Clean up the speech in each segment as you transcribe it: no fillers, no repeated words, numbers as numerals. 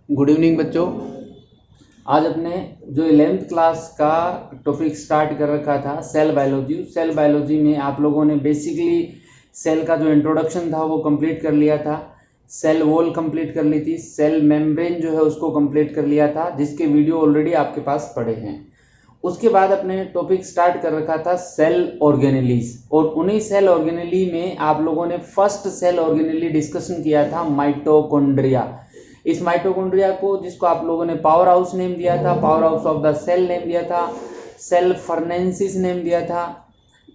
Good evening बच्चों। आज अपने जो 11th क्लास का टॉपिक स्टार्ट कर रखा था सेल बायोलॉजी में आप लोगों ने बेसिकली सेल का जो इंट्रोडक्शन था वो कंप्लीट कर लिया था, सेल वॉल कंप्लीट कर ली थी, सेल मेम्ब्रेन जो है उसको कंप्लीट कर लिया था, जिसके वीडियो ऑलरेडी आपके पास पड़े हैं। उसके बाद अपने टॉपिक स्टार्ट कर रखा था सेल ऑर्गेनेलीज, और उन्हीं सेल ऑर्गेनेली में आप लोगों ने फर्स्ट सेल ऑर्गेनेली डिस्कशन किया था माइटोकॉन्ड्रिया। इस माइटोकॉन्ड्रिया को, जिसको आप लोगों ने पावर हाउस नेम दिया था, power house of the cell name दिया था, सेल फर्नेंसिस नेम दिया था,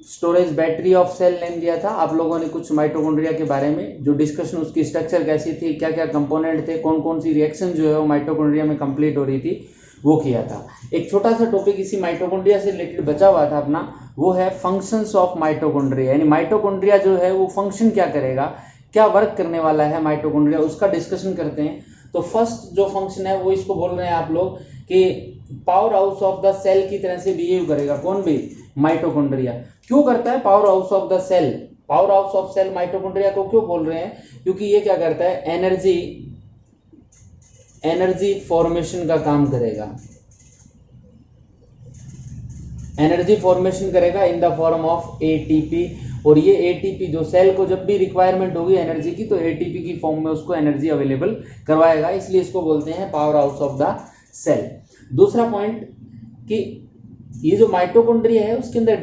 storage battery of cell name दिया था। आप लोगों ने कुछ माइटोकॉन्ड्रिया के बारे में जो डिस्कशन, उसकी स्ट्रक्चर कैसी थी, क्या क्या कंपोनेंट थे, कौन कौन सी रिएक्शन जो है वो माइटोकॉन्ड्रिया में कंप्लीट हो रही थी, वो किया था। एक छोटा सा टॉपिक इसी माइटोकॉन्ड्रिया से रिलेटेड बचा हुआ था अपना, वो है फंक्शंस ऑफ माइटोकॉन्ड्रिया, यानी माइटोकॉन्ड्रिया जो है वो फंक्शन क्या करेगा, क्या वर्क करने वाला है माइटोकॉन्ड्रिया, उसका डिस्कशन करते हैं। तो फर्स्ट जो फंक्शन है वो इसको बोल रहे हैं आप लोग कि power house of the cell की तरह से बिहेव करेगा। कौन भी? माइटोकॉन्ड्रिया। क्यों करता है power house of the cell? Power house of cell mitochondria को क्यों बोल रहे हैं? क्योंकि ये क्या करता है, एनर्जी फॉर्मेशन का काम करेगा। एनर्जी फॉर्मेशन करेगा in the form of ATP, और ये एटीपी जो सेल को जब भी रिक्वायरमेंट होगी एनर्जी की, तो एटीपी की फॉर्म में उसको एनर्जी अवेलेबल करवाएगा, इसलिए इसको बोलते हैं power house of the cell. दूसरा पॉइंट कि ये जो माइटोकॉन्ड्रिया है उसके अंदर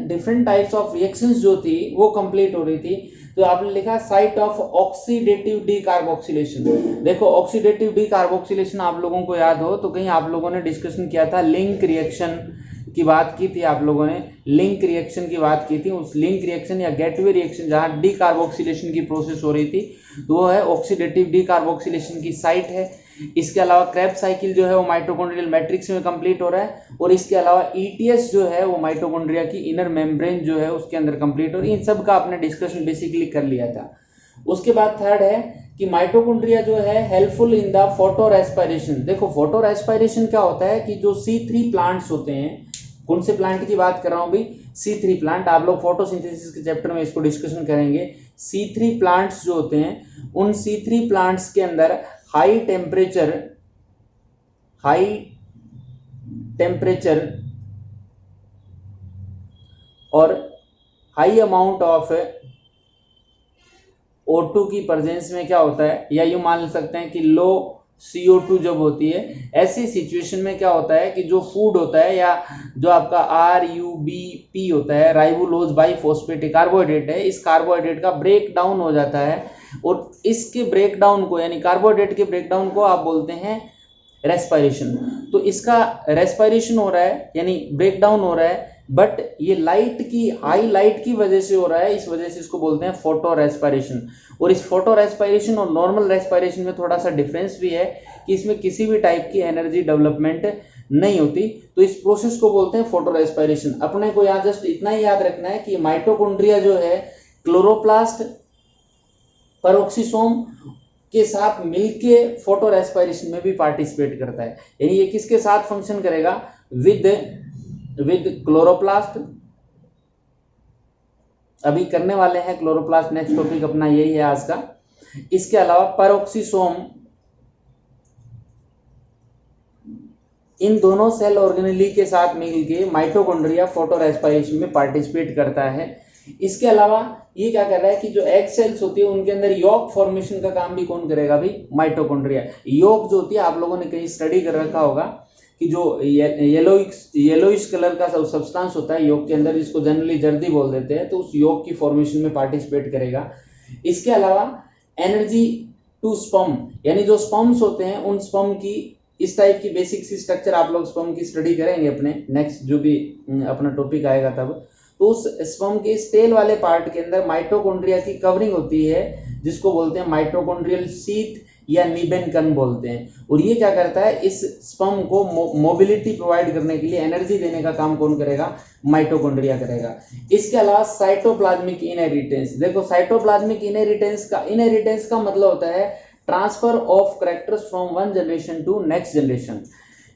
डिफरेंट टाइप्स ऑफ रिएक्शंस जो थी वो कंप्लीट हो रही थी। तो आपने लिखा साइट ऑफ ऑक्सीडेटिव डीकार्बोक्सिलेशन। देखो ऑक्सीडेटिव डीकार्बोक्सिलेशन आप लोगों को याद हो तो कहीं आप लोगों ने डिस्कशन किया था, लिंक रिएक्शन की बात की थी, आप लोगों ने लिंक रिएक्शन की बात की थी। उस लिंक रिएक्शन या गेटवे रिएक्शन जहां डीकार्बोक्सिलेशन की प्रोसेस हो रही थी, तो वो है ऑक्सीडेटिव डीकार्बोक्सिलेशन की साइट है। इसके अलावा क्रेब्स साइकिल जो है वो माइटोकॉन्ड्रियल मैट्रिक्स में कंप्लीट हो रहा है, और इसके अलावा ईटीएस जो है वो माइटोकॉन्ड्रिया की इनर मेम्ब्रेन जो है उसके अंदर कंप्लीट हो रही है। इन सब का आपने डिस्कशन बेसिकली कर लिया था। उसके बाद थर्ड है कि माइटोकॉन्ड्रिया जो है helpful in the photo respiration. देखो फोटो रेस्पिरेशन क्या होता है कि जो C3 प्लांट्स होते हैं, कौन से प्लांट की बात कर रहा हूं भाई? C3 plant. आप लोग फोटोसिंथेसिस के चैप्टर में इसको डिस्कशन करेंगे। C3 प्लांट्स जो होते हैं, उन C3 प्लांट्स के अंदर हाई टेम्परेचर और हाई अमाउंट ऑफ O2 की प्रेजेंस में क्या होता है, या यूं मान सकते हैं कि लो CO2 जब होती है, ऐसी सिचुएशन में क्या होता है कि जो फूड होता है या जो आपका RUBP होता है, राइबोलोज बाइफॉस्फेट कार्बोहाइड्रेट है, इस कार्बोहाइड्रेट का ब्रेक डाउन हो जाता है, और इसके ब्रेक डाउन को, यानी कार्बोहाइड्रेट के ब्रेक डाउन को आप बोलते हैं रेस्पिरेशन। तो इसका रेस्पिरेशन हो रहा है यानी ब्रेक डाउन हो रहा है, बट ये हाई लाइट की वजह से हो रहा है, इस वजह से इसको बोलते हैं फोटो रेस्पिरेशन। और इस फोटो रेस्पिरेशन और नॉर्मल रेस्पिरेशन में थोड़ा सा डिफरेंस भी है कि इसमें किसी भी टाइप की एनर्जी डेवलपमेंट नहीं होती, तो इस प्रोसेस को बोलते हैं फोटो रेस्पिरेशन। अपने को यहाँ जस्ट इतना ही याद रखना है कि माइटोकॉन्ड्रिया जो है क्लोरोप्लास्ट, पेरोक्सिसोम के साथ मिलके फोटो रेस्पिरेशन में भी पार्टिसिपेट करता है। यानी ये किसके साथ फंक्शन करेगा? With chloroplast. अभी करने वाले हैं क्लोरोप्लास्ट, नेक्स्ट टॉपिक अपना यही है आज का। इसके अलावा पेरोक्सिसोम, इन दोनों सेल ऑर्गेनेली के साथ मिलके माइटोकॉन्ड्रिया फोटो रेस्पिरेशन में पार्टिसिपेट करता है। इसके अलावा ये क्या कर रहा है कि जो एग सेल्स होती है उनके अंदर यॉक फॉर्मेशन का काम भी कौन करेगा भाई? माइटोकॉन्ड्रिया। यॉक जो होती है, आप लोगों ने कहीं स्टडी कर रखा होगा कि जो येलोइश कलर का सब्सटेंस होता है यॉक के अंदर, जिसको जनरली जर्दी बोल देते हैं, तो उस यॉक की फॉर्मेशन में पार्टिसिपेट करेगा। इसके अलावा एनर्जी टू स्पर्म, यानी जो स्पर्म्स होते हैं उन स्पर्म की इस टाइप की बेसिक सी स्ट्रक्चर आप लोग स्पर्म की स्टडी करेंगे अपने नेक्स्ट जो भी अपना टॉपिक आएगा तब। तो उस स्पर्म के स्टेल वाले पार्ट के अंदर माइटोकॉन्ड्रिया की कवरिंग होती है, जिसको बोलते हैं माइटोकॉन्ड्रियल शीथ या निबेनकन बोलते हैं। और ये क्या करता है, इस स्पर्म को मोबिलिटी प्रोवाइड करने के लिए, एनर्जी देने का काम कौन करेगा? माइटोकॉन्ड्रिया करेगा। इसके अलावा साइटोप्लाज्मिक इनहेरिटेंस। देखो साइटोप्लाज्मिक इनहेरिटेंस का मतलब होता है transfer of characters from one generation to next generation,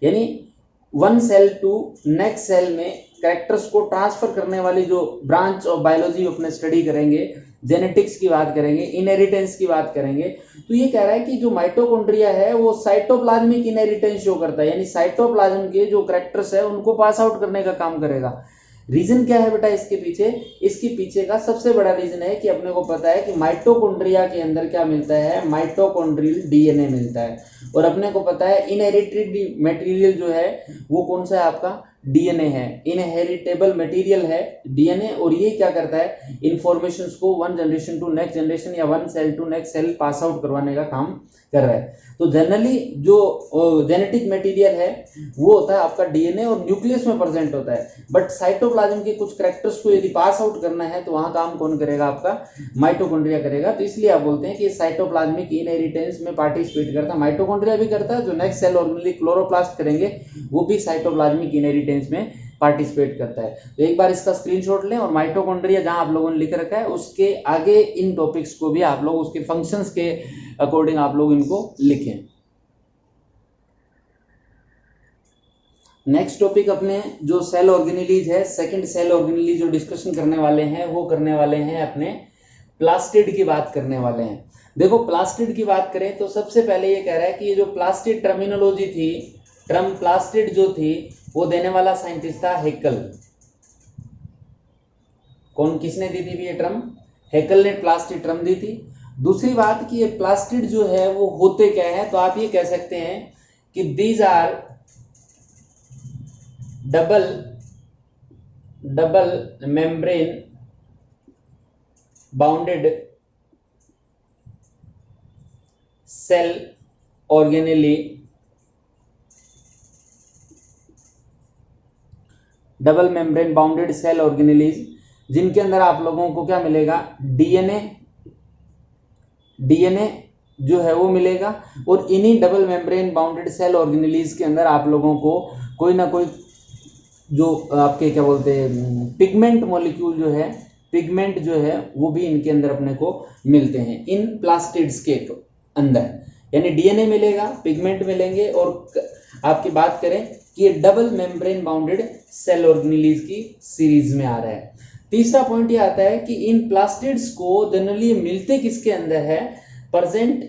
यानी one cell to next cell में कैरेक्टर्स को ट्रांसफर करने वाली जो ब्रांच ऑफ बायोलॉजी अपने स्टडी करेंगे, जेनेटिक्स की बात करेंगे, इनहेरिटेंस की बात करेंगे, तो ये कह रहा है कि जो माइटोकॉन्ड्रिया है वो साइटोप्लाज्मिक इनहेरिटेंस शो करता है, यानी साइटोप्लाज्म के जो कैरेक्टर्स है उनको पास आउट करने का काम करेगा। रीजन क्या है बेटा इसके पीछे? इसके पीछे का सबसे बड़ा रीजन है कि अपने को पता है कि माइटोकॉन्ड्रिया के अंदर क्या मिलता है, माइटोकॉन्ड्रियल डीएनए मिलता है, और अपने को पता है इनहेरिटेड मटेरियल जो है वो कौन सा है आपका, डीएनए है, इनहेरिटेबल मटेरियल है डीएनए, और ये क्या करता है, इंफॉर्मेशंस को one generation to next generation या one cell to next cell pass out करवाने का काम कर रहा है। तो जनरली जो जेनेटिक मटेरियल है वो होता है आपका डीएनए और न्यूक्लियस में प्रेजेंट होता है, बट साइटोप्लाज्म के कुछ कैरेक्टर्स को यदि पास आउट करना है तो वहां काम कौन करेगा, आपका माइटोकॉन्ड्रिया करेगा। तो इसलिए आप बोलते हैं कि साइटोप्लाज्मिक इनहेरिटेंस में पार्टिसिपेट करता है, माइटोकॉन्ड्रिया भी करता है, जो नेक्स्ट सेल ऑर्गेनेल क्लोरोप्लास्ट करेंगे वो भी साइटोप्लाज्मिक इनहेरिटेंस में पार्टिसिपेट करता है। तो एक बार इसका स्क्रीनशॉट लें और माइटोकॉन्ड्रिया जहां आप लोगों ने लिख रखा है उसके आगे इन टॉपिक्स को भी आप लोग उसके फंक्शंस के अकॉर्डिंग आप लोग इनको लिखें। नेक्स्ट टॉपिक अपने जो सेल ऑर्गेनेलीज है, सेकंड सेल ऑर्गेनेलीज जो डिस्कशन करने वाले हैं वो करने वाले हैं अपने प्लास्टिड की बात करने वाले हैं। देखो प्लास्टिड की बात करें तो सबसे पहले ये कह रहा है कि ये जो प्लास्टिड टर्मिनोलॉजी थी, टर्म प्लास्टिड जो थी वो देने वाला साइंटिस्ट था हेकल। कौन, किसने दी थी ये टर्म? हेकल ने प्लास्टिड टर्म दी थी। दूसरी बात कि ये प्लास्टिड जो है वो होते क्या है, तो आप ये कह सकते हैं कि these are double membrane bounded cell organelle, double membrane bounded cell organelles, जिनके अंदर आप लोगों को क्या मिलेगा, डीएनए जो है वो मिलेगा, और इन्हीं double membrane bounded cell organelles के अंदर आप लोगों को कोई ना कोई जो आपके क्या बोलते हैं पिगमेंट मॉलिक्यूल जो है, पिगमेंट जो है वो भी इनके अंदर अपने को मिलते हैं इन प्लास्टिड्स के अंदर, यानी डीएनए मिलेगा, पिगमेंट मिलेंगे, और आपकी बात करें कि ये double membrane bounded cell organelles की सीरीज में आ रहा है। तीसरा पॉइंट ये आता है कि इन प्लास्टिड्स को जनरली मिलते किसके अंदर है, प्रेजेंट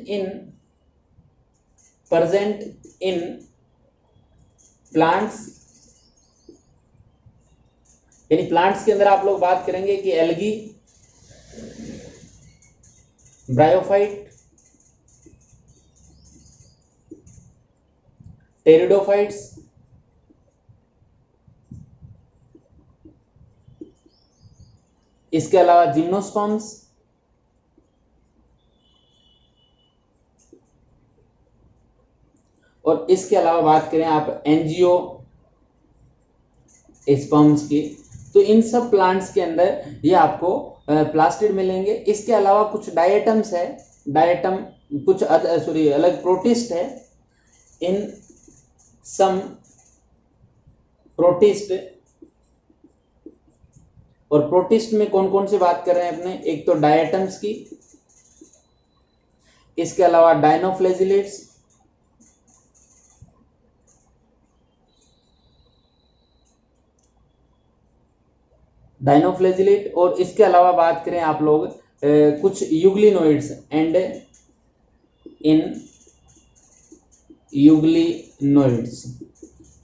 इन प्लांट्स, यानी प्लांट्स के अंदर आप लोग बात करेंगे कि एल्गी, ब्रायोफाइट, टेरिडोफाइट्स, इसके अलावा जिम्नोस्पर्म्स, और इसके अलावा बात करें आप एंजियोस्पर्म्स की, तो इन सब प्लांट्स के अंदर ये आपको प्लास्टिड मिलेंगे। इसके अलावा कुछ डायटम्स है, डायटम कुछ अलग प्रोटिस्ट है, इन सम प्रोटिस्ट, और प्रोटिस्ट में कौन कौन से बात कर रहे हैं अपने, एक तो डायटम्स की, इसके अलावा डायनोफ्लेजिलेट्स, और इसके अलावा बात करें आप लोग कुछ यूग्लिनोइड्स एंड इन यूग्लिनोइड्स,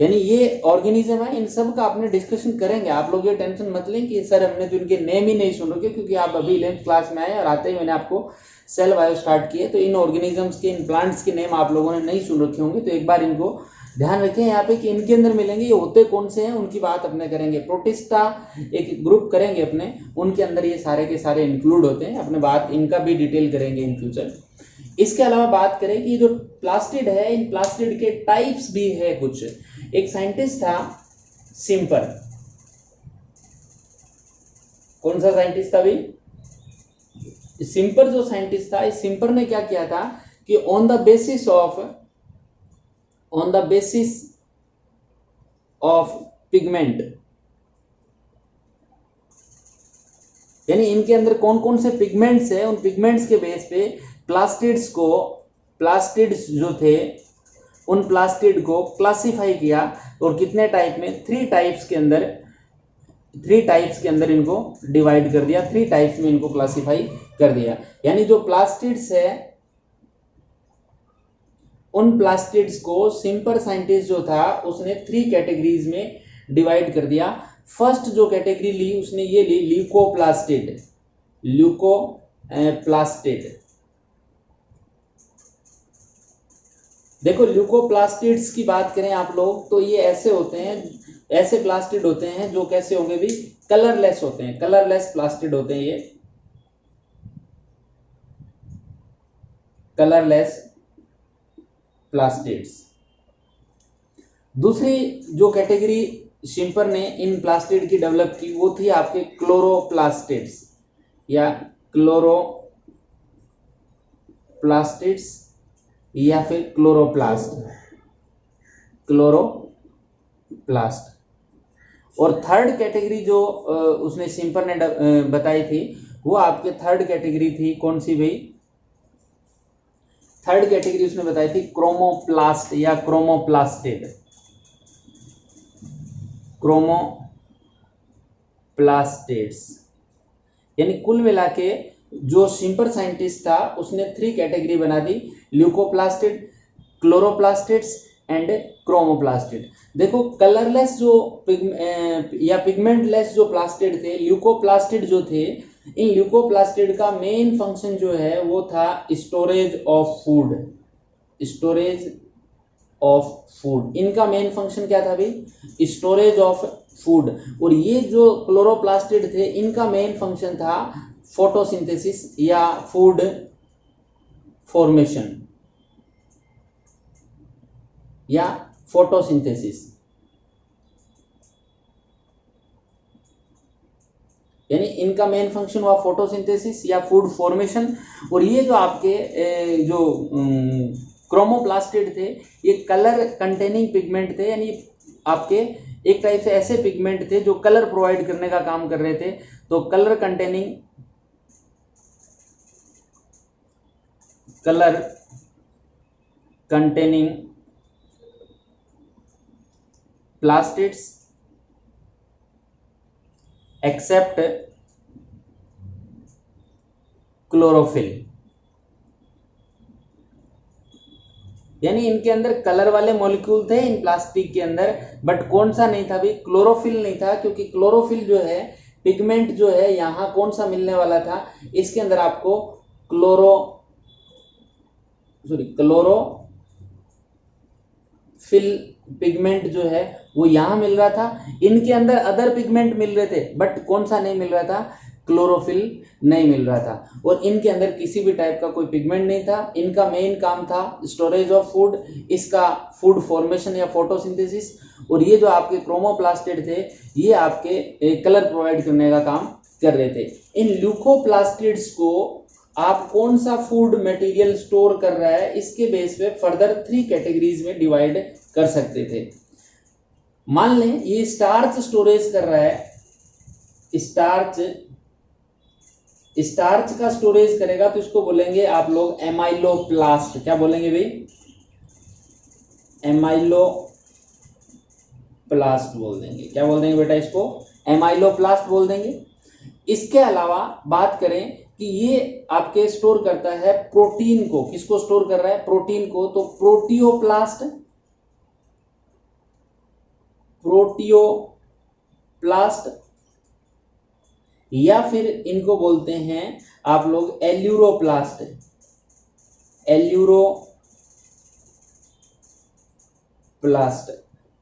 यानी ये ऑर्गेनिज्म है, इन सब का आपने डिस्कशन करेंगे। आप लोग ये टेंशन मत लें कि सर हमने तो इनके नेम ही नहीं सुन रखे, क्योंकि आप अभी 11th क्लास में आए और आते ही मैंने आपको सेल बायो स्टार्ट किए, तो इन ऑर्गेनिजम्स के, इन प्लांट्स के नेम आप लोगों ने नहीं सुन रखे होंगे, तो एक बार इनको ध्यान रखें यहाँ पे कि इनके अंदर मिलेंगे, ये होते कौन से हैं उनकी बात अपने करेंगे। प्रोटिस्टा एक ग्रुप करेंगे अपने, उनके अंदर ये सारे के सारे इंक्लूड होते हैं, अपने बात इनका भी डिटेल करेंगे इन फ्यूचर। इसके अलावा बात करें कि जो प्लास्टिड है, इन प्लास्टिड के टाइप्स भी है कुछ। एक साइंटिस्ट था सिम्पर, कौन सा साइंटिस्ट था भाई, सिम्पर जो साइंटिस्ट था, इस सिम्पर ने क्या किया था कि on the basis of pigment, यानी इनके अंदर कौन कौन से पिगमेंट्स है, उन पिगमेंट्स के बेस पे प्लास्टिड्स जो थे उन प्लास्टिड को क्लासिफाई किया, और कितने टाइप में, 3 टाइप्स के अंदर 3 टाइप्स के अंदर इनको डिवाइड कर दिया, 3 टाइप्स में इनको क्लासिफाई कर दिया। यानी जो प्लास्टिड्स है उन प्लास्टिड्स को सिंपल साइंटिस्ट जो था उसने 3 कैटेगरीज में डिवाइड कर दिया। फर्स्ट जो कैटेगरी ली उसने ये ली ल्यूकोप्लास्टिड। ल्यूकोप्लास्टिड, देखो ल्यूकोप्लास्टिड्स की बात करें आप लोग तो ये ऐसे होते हैं, ऐसे प्लास्टिड होते हैं जो कैसे होंगे भी, कलरलेस होते हैं, कलरलेस प्लास्टिड होते हैं ये, कलरलेस प्लास्टिड्स। दूसरी जो कैटेगरी शिम्पर ने इन प्लास्टिड की डेवलप की वो थी आपके क्लोरोप्लास्टिड्स या क्लोरोप्लास्टिड्स या फिर क्लोरोप्लास्ट। और थर्ड कैटेगरी जो उसने शिम्पर ने बताई थी वो आपके थर्ड कैटेगरी थी, कौन सी भाई, थर्ड कैटेगरी उसने बताई थी क्रोमोप्लास्ट या क्रोमोप्लास्टिड, क्रोमोप्लास्टिड्स। यानी कुल मिला के जो शिम्पर साइंटिस्ट था उसने 3 कैटेगरी बना दी, ल्यूकोप्लास्टिड, क्लोरोप्लास्टिड्स एंड क्रोमोप्लास्टिड। देखो कलरलेस जो या पिगमेंटलेस जो प्लास्टिड थे, ल्यूकोप्लास्टिड जो थे, इन ल्यूकोप्लास्टिड का मेन फंक्शन जो है वो था storage of food, storage of food. इनका मेन फंक्शन क्या था भाई, स्टोरेज ऑफ फूड। और ये जो क्लोरोप्लास्टिड थे इनका मेन फंक्शन था फोटोसिंथेसिस या फूड फॉर्मेशन या फोटोसिंथेसिस। यानी इनका मेन फंक्शन हुआ फोटोसिंथेसिस या फूड फॉर्मेशन। और ये जो आपके जो क्रोमोप्लास्टिड थे ये कलर कंटेनिंग पिगमेंट थे, यानी आपके एक टाइप से ऐसे पिगमेंट थे जो कलर प्रोवाइड करने का काम कर रहे थे। तो colour containing plastids except chlorophyll. यानी इनके अंदर कलर वाले मॉलिक्यूल थे इन प्लास्टिक के अंदर, बट कौन सा नहीं था भाई, क्लोरोफिल नहीं था। क्योंकि क्लोरोफिल जो है पिगमेंट जो है यहाँ कौन सा मिलने वाला था, इसके अंदर आपको क्लोरोफिल पिगमेंट जो है वो यहां मिल रहा था। इनके अंदर अदर पिगमेंट मिल रहे थे बट कौन सा नहीं मिल रहा था, क्लोरोफिल नहीं मिल रहा था। और इनके अंदर किसी भी टाइप का कोई पिगमेंट नहीं था। इनका मेन काम था स्टोरेज ऑफ फूड, इसका फूड फॉर्मेशन या फोटोसिंथेसिस। और ये जो आपके क्रोमोप्लास्टिड थे ये आपके कलर प्रोवाइड करने का काम कर रहे थे। इन ल्यूकोप्लास्टिड्स को आप कौन सा फूड मटेरियल स्टोर कर रहा है इसके बेस पे फर्दर 3 कैटेगरीज में डिवाइड कर सकते थे। मान लें ये स्टार्च स्टोरेज कर रहा है, स्टार्च का स्टोरेज करेगा तो इसको बोलेंगे आप लोग एमाइलोप्लास्ट। क्या बोलेंगे भाई, एमाइलोप्लास्ट बोल देंगे। क्या बोल देंगे बेटा, इसको एमाइलोप्लास्ट बोल देंगे। इसके अलावा बात करें कि ये आपके स्टोर करता है प्रोटीन को, किसको स्टोर कर रहा है, प्रोटीन को, तो प्रोटियोप्लास्ट या फिर इनको बोलते हैं आप लोग एल्यूरोप्लास्ट।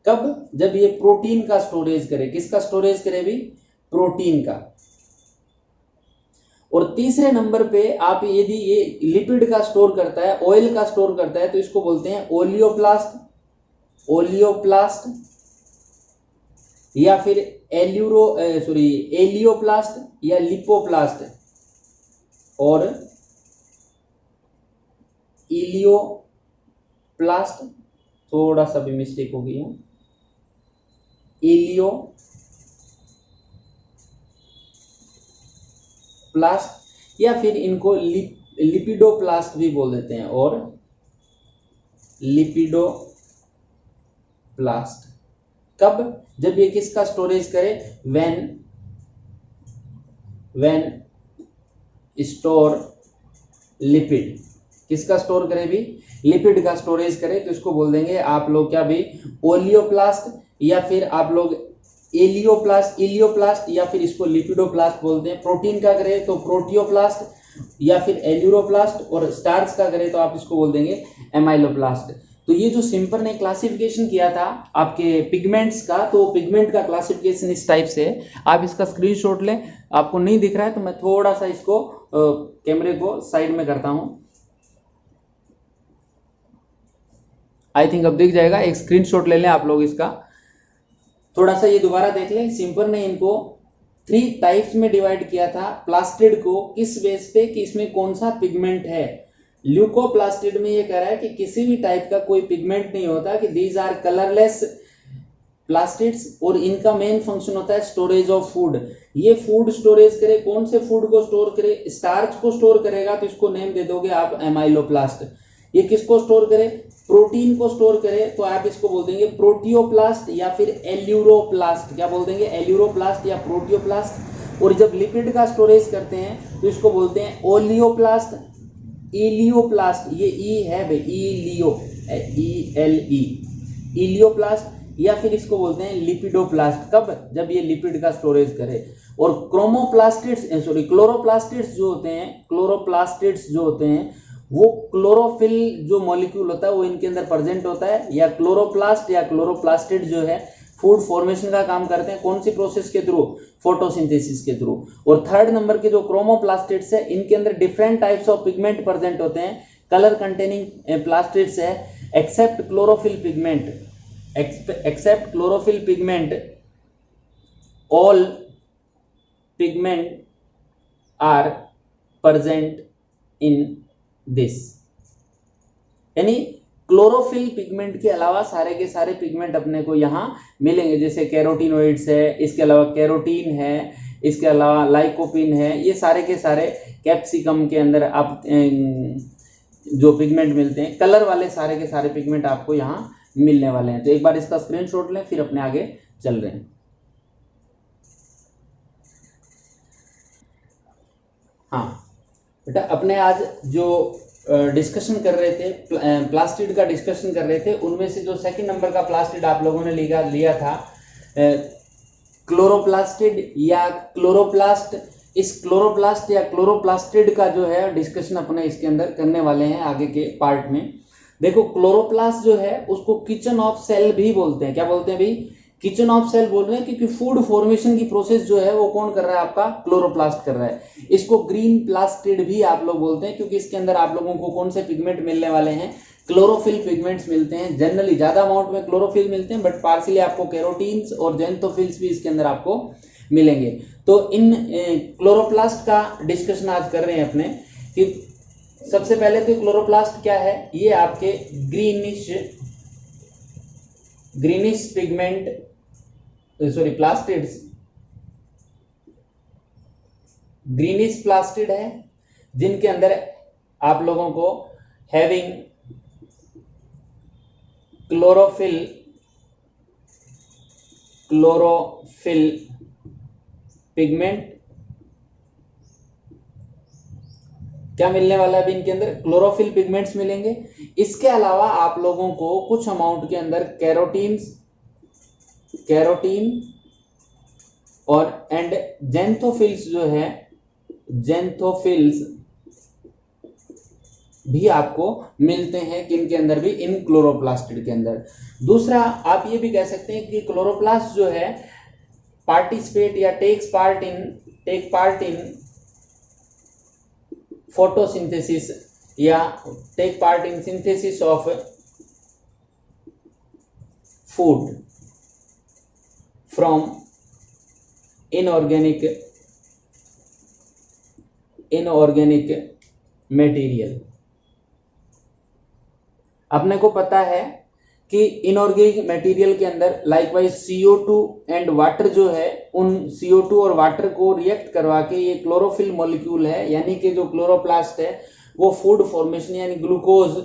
कब, जब ये प्रोटीन का स्टोरेज करे। किसका स्टोरेज करे भी, प्रोटीन का। और तीसरे नंबर पे आप यदि ये लिपिड का स्टोर करता है, ऑयल का स्टोर करता है, तो इसको बोलते हैं ओलियोप्लास्ट या फिर एलियोप्लास्ट या लिपोप्लास्ट और इलियोप्लास्ट। थोड़ा सा भी मिस्टेक हो गई है, इलियोप्लास्ट या फिर इनको लिपिडोप्लास्ट भी बोल देते हैं और लिपिडोप्लास्ट। कब, जब ये किसका स्टोरेज करे, व्हेन व्हेन स्टोर लिपिड, किसका स्टोर करे भी, लिपिड का स्टोरेज करे, तो इसको बोल देंगे आप लोग क्या भी, ओलियोप्लास्ट, या फिर आप लोग इलियोप्लास्ट, या फिर इसको लिपिडोप्लास्ट बोलते हैं। प्रोटीन का करे तो प्रोटियोप्लास्ट या फिर एल्यूरोप्लास्ट, और स्टार्च का करे तो आप इसको बोल देंगे एमाइलोप्लास्ट। तो ये जो सिम्पर ने क्लासिफिकेशन किया था आपके पिगमेंट्स का, तो पिगमेंट का क्लासिफिकेशन इस टाइप से है। आप इसका स्क्रीनशॉट लें, आपको नहीं दिख रहा है तो मैं थोड़ा सा इसको कैमरे को साइड में करता हूं, आई थिंक अब दिख जाएगा। एक स्क्रीनशॉट ले लें आप लोग इसका, थोड़ा सा ये दोबारा देख लें। सिम्पर ने इनको 3 टाइप्स में डिवाइड किया था प्लास्टिड को, किस बेस पे कि इसमें कौन सा पिगमेंट है। ल्यूकोप्लास्टिड में ये कह रहा है कि किसी भी टाइप का कोई पिगमेंट नहीं होता, कि दीज आर कलरलेस प्लास्टिड्स, और इनका मेन फंक्शन होता है स्टोरेज ऑफ फूड। ये फूड स्टोरेज करे, कौन से फूड को स्टोर करे, स्टार्च को स्टोर करेगा, तो इसको नेम दे दोगे आप एमाइलोप्लास्ट। ये किसको स्टोर करे, प्रोटीन को स्टोर करे, तो आप इसको बोल देंगे प्रोटियोप्लास्ट या फिर एल्यूरोप्लास्ट। क्या बोल देंगे, एल्यूरोप्लास्ट या प्रोटियोप्लास्ट। और जब लिपिड का स्टोरेज करते हैं तो इसको बोलते हैं ओलियोप्लास्ट, इलियोप्लास्ट, ये ई है भाई, इलियो, ELE, इलियोप्लास्ट, या फिर इसको बोलते हैं लिपिडोप्लास्ट। कब, जब ये लिपिड का स्टोरेज करे। और क्लोरोप्लास्टिड्स जो होते हैं वो क्लोरोफिल जो मॉलिक्यूल होता है वो इनके अंदर प्रेजेंट होता है, या क्लोरोप्लास्ट या क्लोरोप्लास्टिड जो है फूड फॉर्मेशन का काम करते हैं, कौन सी प्रोसेस के थ्रू, फोटोसिंथेसिस के थ्रू। और थर्ड नंबर के जो क्रोमोप्लास्टिड्स है, इनके अंदर different types of pigment present होते हैं, कलर कंटेनिंग प्लास्टिड्स है, except chlorophyll pigment, all pigment are present in this. यानी क्लोरोफिल पिगमेंट के अलावा सारे के सारे पिगमेंट अपने को यहाँ मिलेंगे, जैसे कैरोटीनोइड्स है, इसके अलावा कैरोटीन है, इसके अलावा लाइकोपिन है, ये सारे के सारे कैप्सिकम के अंदर आप जो पिगमेंट मिलते हैं, कलर वाले सारे के सारे पिगमेंट आपको यहाँ मिलने वाले हैं। तो एक बार इसका स्क्रीनशॉट लें, फिर अपने आगे चल रहे हैं। हाँ बेटा, अपने आज जो डिस्कशन कर रहे थे, प्लास्टिड का डिस्कशन कर रहे थे, उनमें से जो सेकंड नंबर का प्लास्टिड आप लोगों ने लिया था क्लोरोप्लास्टिड या क्लोरोप्लास्ट। इस क्लोरोप्लास्ट या क्लोरोप्लास्टिड का जो है डिस्कशन अपने इसके अंदर करने वाले हैं आगे के पार्ट में। देखो, क्लोरोप्लास्ट जो है उसको किचन ऑफ सेल भी बोलते हैं। क्या बोलते हैं भाई, किचन ऑफ सेल बोल रहे हैं, क्योंकि फूड फॉर्मेशन की प्रोसेस जो है वो कौन कर रहा है, आपका क्लोरोप्लास्ट कर रहा है। इसको ग्रीन प्लास्टिड भी आप लोग बोलते हैं, क्योंकि इसके अंदर आप लोगों को कौन से पिगमेंट मिलने वाले हैं, क्लोरोफिल पिगमेंट्स मिलते हैं। जनरली ज्यादा अमाउंट में क्लोरोफिल मिलते हैं, बट पार्शियली आपको कैरोटीन्स और जेंथोफिल्स भी इसके अंदर आपको मिलेंगे। तो इन क्लोरोप्लास्ट का डिस्कशन आज कर रहे हैं अपने। कि सबसे पहले तो क्लोरोप्लास्ट क्या है, ये आपके greenish pigment plastids, greenish plastid है, जिनके अंदर आप लोगों को हैविंग क्लोरोफिल पिगमेंट, क्या मिलने वाला है अभी इनके अंदर, क्लोरोफिल पिगमेंट्स मिलेंगे। इसके अलावा आप लोगों को कुछ अमाउंट के अंदर कैरोटीन और एंड जेंथोफिल्स जो है, जेंथोफिल्स भी आपको मिलते हैं, किनके अंदर भी, इन क्लोरोप्लास्टिड के अंदर। दूसरा आप ये भी कह सकते हैं कि क्लोरोप्लास्ट जो है पार्टिसिपेट या टेक पार्ट इन फोटोसिंथेसिस या take part in synthesis of food from inorganic material. अपने को पता है कि इनऑर्गेनिक मटेरियल के अंदर लाइकवाइज CO2 एंड वाटर जो है, उन CO2 और वाटर को रिएक्ट करवा के ये क्लोरोफिल मॉलिक्यूल है, यानी कि जो क्लोरोप्लास्ट है वो फूड फॉर्मेशन यानी ग्लूकोज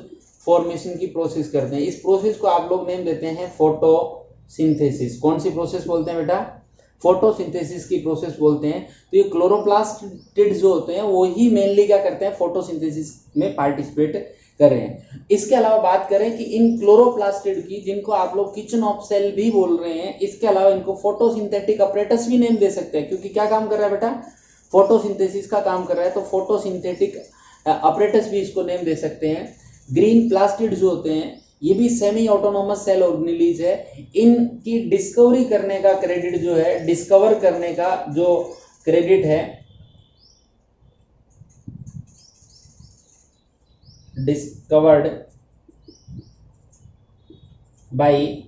फॉर्मेशन की प्रोसेस करते हैं। इस प्रोसेस को आप लोग नेम देते हैं फोटोसिंथेसिस। कौन सी प्रोसेस बोलते हैं बेटा, फोटोसिंथेसिस की प्रोसेस बोलते हैं। तो ये क्लोरोप्लास्टिड जो होते हैं वो ही मेनली क्या करते हैं, फोटोसिंथेसिस में पार्टिसिपेट कर रहे हैं। इसके अलावा बात करें कि इन क्लोरोप्लास्टिड की, जिनको आप लोग किचन ऑफ सेल भी बोल रहे हैं, इसके अलावा इनको फोटोसिंथेटिक अपरेटस भी नेम दे सकते हैं, क्योंकि क्या काम कर रहा है बेटा, फोटोसिंथेसिस का काम कर रहा है, तो फोटोसिंथेटिक अपरेटस भी इसको नेम दे सकते हैं। ग्रीन प्लास्टिड जो होते हैं ये भी सेमी ऑटोनोमस सेल ऑर्गेनेलीज है। इनकी डिस्कवरी करने का क्रेडिट जो है, डिस्कवर करने का जो क्रेडिट है, डिस्कवर्ड बाय,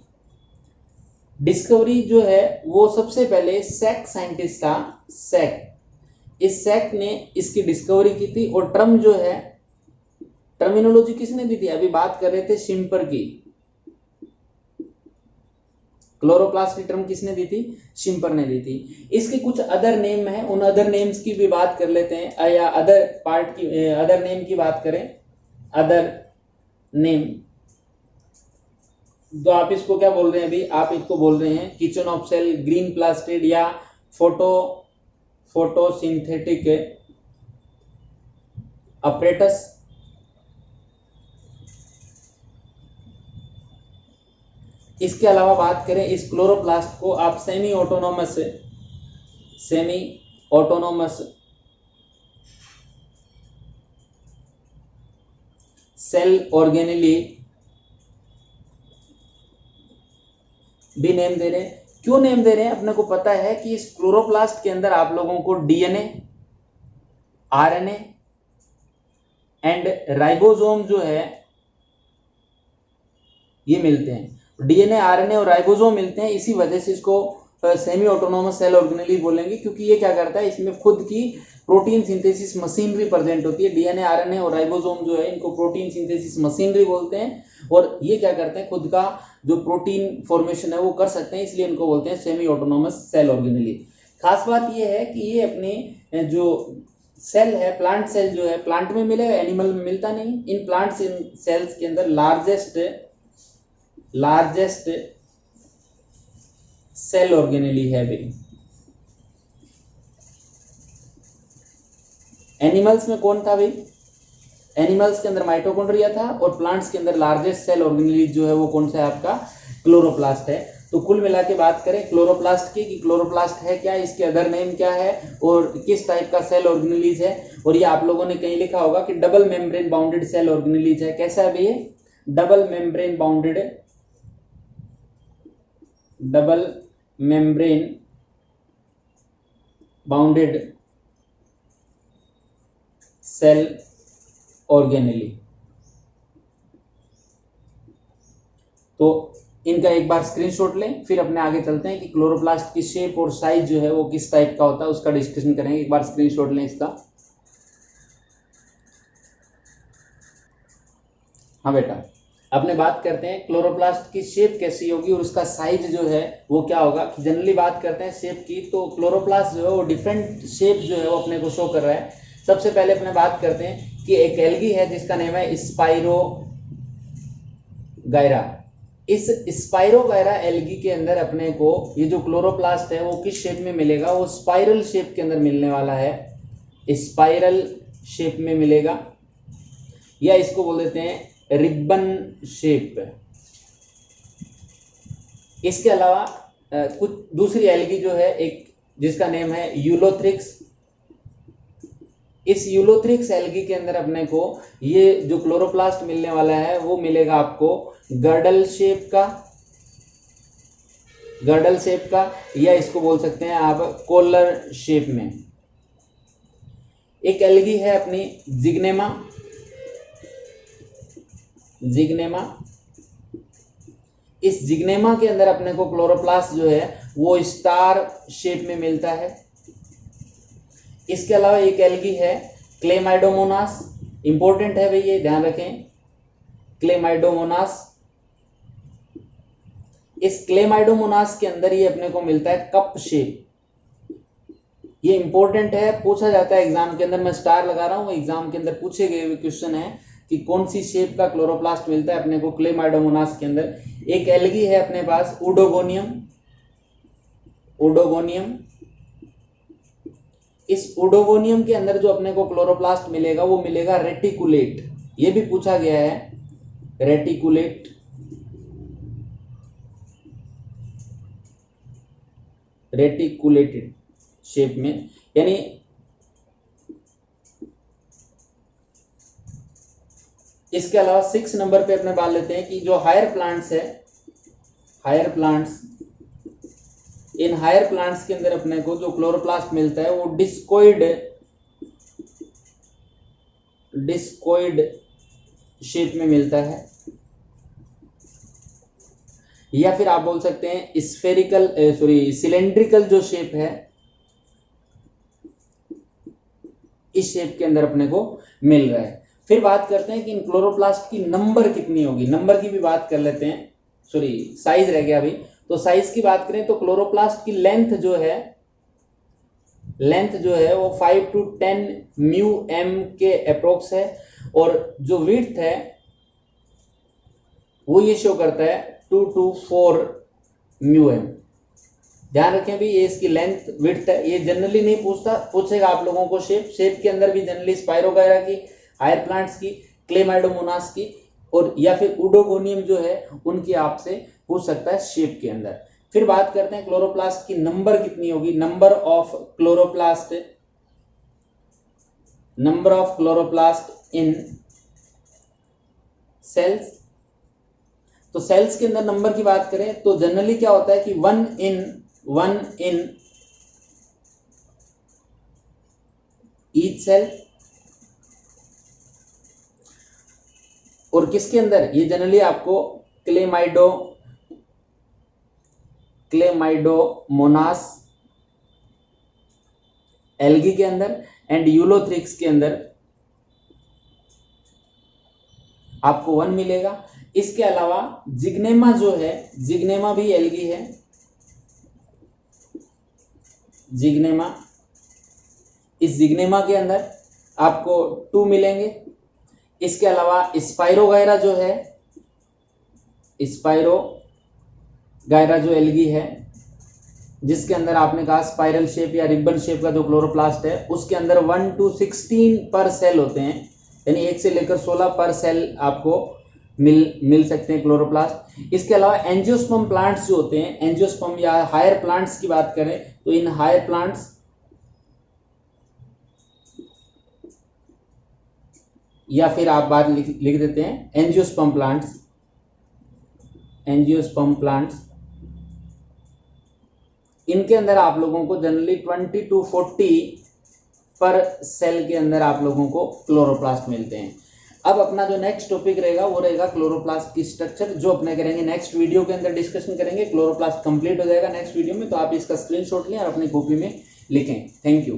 डिस्कवरी जो है वो सबसे पहले सैक साइंटिस्ट था, सैक, इस सैक ने इसकी डिस्कवरी की थी। और टर्म जो है, टर्मिनोलॉजी किसने दी थी, अभी बात कर रहे थे शिम्पर की, क्लोरोप्लास्ट की टर्म किसने दी थी, शिम्पर ने दी थी। इसके कुछ अदर नेम है, उन अदर नेम्स की भी बात कर लेते हैं, या अदर पार्ट की, अदर नेम की बात करें, अदर नेम, तो आप इसको क्या बोल रहे हैं, अभी आप इसको बोल रहे हैं kitchen of cell, green plastid, या फोटोसिंथेटिक अपरेटस। इसके अलावा बात करें, इस क्लोरोप्लास्ट को आप सेमी ऑटोनोमस सेल ऑर्गेनेली भी नेम दे रहे हैं। क्यों नेम दे रहे हैं, अपने को पता है कि इस क्लोरोप्लास्ट के अंदर आप लोगों को डीएनए, आरएनए एंड राइबोसोम जो है ये मिलते हैं। डीएनए, आरएनए और राइबोसोम मिलते हैं, इसी वजह से इसको सेमी ऑटोनोमस सेल ऑर्गेनेली बोलेंगे, क्योंकि ये क्या करता है, इसमें खुद की प्रोटीन सिंथेसिस मशीनरी प्रेजेंट होती है। डीएनए, आरएनए और राइबोसोम जो है इनको प्रोटीन सिंथेसिस मशीनरी बोलते हैं, और ये क्या करते हैं, खुद का जो प्रोटीन फॉर्मेशन है वो कर सकते हैं, इसलिए इनको बोलते हैं सेमी ऑटोनोमस सेल ऑर्गेनेली। खास बात ये है कि ये अपने जो सेल है, प्लांट सेल जो है, प्लांट में मिलेगा, एनिमल में मिलता नहीं। इन प्लांट सेल्स के अंदर लार्जेस्ट सेल ऑर्गेनेली है भाई। एनिमल्स में कौन था भाई, एनिमल्स के अंदर माइटोकॉन्ड्रिया था, और प्लांट्स के अंदर लार्जेस्ट सेल ऑर्गेनेली जो है वो कौन सा है, आपका क्लोरोप्लास्ट है। तो कुल मिला के बात करें क्लोरोप्लास्ट की, कि क्लोरोप्लास्ट है क्या, इसके अदर नेम क्या है, और किस टाइप का सेल ऑर्गेनेलीज है। और ये आप लोगों ने कहीं लिखा होगा कि double membrane bounded cell organelles है। कैसा है भैया, double membrane bounded cell organelle. तो इनका एक बार स्क्रीनशॉट लें, फिर अपने आगे चलते हैं कि क्लोरोप्लास्ट की शेप और साइज जो है वो किस टाइप का होता है, उसका डिस्कशन करेंगे। एक बार स्क्रीनशॉट लें इसका। हाँ बेटा, अपने बात करते हैं क्लोरोप्लास्ट की शेप कैसी होगी और उसका साइज जो है वो क्या होगा। जनरली बात करते हैं शेप की, तो क्लोरोप्लास्ट जो है वो डिफरेंट शेप जो है वो अपने को शो कर रहा है। सबसे पहले अपने बात करते हैं कि एक एल्गी है जिसका नेम है स्पाइरोगायरा। इस स्पाइरोगायरा एल्गी के अंदर अपने को ये जो क्लोरोप्लास्ट है वो किस शेप में मिलेगा, वो स्पाइरल शेप के अंदर मिलने वाला है, स्पाइरल शेप में मिलेगा, या इसको बोल देते हैं रिबन शेप। इसके अलावा कुछ दूसरी एल्गी जो है एक जिसका नेम है यूलोथ्रिक्स। इस यूलोथ्रिक्स एल्गी के अंदर अपने को ये जो क्लोरोप्लास्ट मिलने वाला है वो मिलेगा आपको गर्डल शेप का, या इसको बोल सकते हैं आप कॉलर शेप में। एक एल्गी है अपनी जिग्नेमा। इस जिग्नेमा के अंदर अपने को क्लोरोप्लास्ट जो है वो स्टार शेप में मिलता है। इसके अलावा एक एल्गी है क्लेमाइडोमोनास, इंपॉर्टेंट है भाई ये ध्यान रखें, क्लेमाइडोमोनास। इस क्लेमाइडोमोनास के अंदर ये अपने को मिलता है कप शेप। ये इंपॉर्टेंट है, पूछा जाता है एग्जाम के अंदर, मैं स्टार लगा रहा हूं, एग्जाम के अंदर पूछे गए हुए क्वेश्चन है कि कौन सी शेप का क्लोरोप्लास्ट मिलता है अपने को क्लेमाइडोमोनास के अंदर। एक एल्गी है अपने पास उडोगोनियम। ओडोगोनियम। इस ओडोगोनियम के अंदर जो अपने को क्लोरोप्लास्ट मिलेगा वो मिलेगा रेटिकुलेट। ये भी पूछा गया है, रेटिकुलेट। रेटिकुलेटेड शेप में, यानी इसके अलावा 6 नंबर पे अपने बात लेते हैं कि जो हायर प्लांट्स है, हायर प्लांट्स, इन हायर प्लांट्स के अंदर अपने को जो क्लोरोप्लास्ट मिलता है वो डिस्कोइड शेप में मिलता है, या फिर आप बोल सकते हैं स्फेरिकल सिलेंड्रिकल जो शेप है, इस शेप के अंदर अपने को मिल रहा है। फिर बात करते हैं कि इन क्लोरोप्लास्ट की नंबर कितनी होगी, नंबर की भी बात कर लेते हैं। साइज रह गया अभी, तो साइज की बात करें तो क्लोरोप्लास्ट की लेंथ जो है वो 5 to 10 μm के अप्रोक्स है, और जो विड्थ है वो ये शो करता है 2 to 4 μm। ध्यान रखें भी, ये इसकी लेंथ विड्थ है। ये जनरली नहीं पूछेगा आप लोगों को शेप के अंदर भी जनरली स्पाइरोगायरा की, हायर प्लांट्स की, क्लेमाइडोमोनास की, और या फिर ओडोगोनियम जो है उनकी आपसे पूछ सकता है शेप के अंदर। फिर बात करते हैं क्लोरोप्लास्ट की नंबर कितनी होगी, number of chloroplast in cells. तो सेल्स के अंदर नंबर की बात करें तो जनरली क्या होता है कि 1 in ईच सेल, और किसके अंदर, ये जनरली आपको क्लेमाइडोमोनास एल्गी के अंदर एंड यूलोथ्रिक्स के अंदर आपको 1 मिलेगा। इसके अलावा जिग्नेमा जो है, जिग्नेमा भी एल्गी है, जिग्नेमा, इस जिग्नेमा के अंदर आपको 2 मिलेंगे। इसके अलावा स्पाइरोगायरा जो है, स्पाइरोगायरा जो एल्गी है जिसके अंदर आपने कहा स्पाइरल शेप या रिबन शेप का जो क्लोरोप्लास्ट है, उसके अंदर 1 to 16 पर सेल होते हैं, यानी 1 से लेकर 16 पर सेल आपको मिल सकते हैं क्लोरोप्लास्ट। इसके अलावा एंजियोस्पर्म प्लांट्स जो होते हैं, एंजियोस्पर्म या हायर प्लांट्स की बात करें तो इन हायर प्लांट्स, या फिर आप बात लिख देते हैं एंजियोस्पर्म प्लांट्स, इनके अंदर आप लोगों को जनरली 20 to 40 पर सेल के अंदर आप लोगों को क्लोरोप्लास्ट मिलते हैं। अब अपना जो नेक्स्ट टॉपिक रहेगा वो रहेगा क्लोरोप्लास्ट की स्ट्रक्चर, जो अपने करेंगे नेक्स्ट वीडियो के अंदर डिस्कशन करेंगे। क्लोरोप्लास्ट कंप्लीट हो जाएगा नेक्स्ट वीडियो में, तो आप इसका स्क्रीनशॉट लें और अपनी कॉपी में लिखें। Thank you.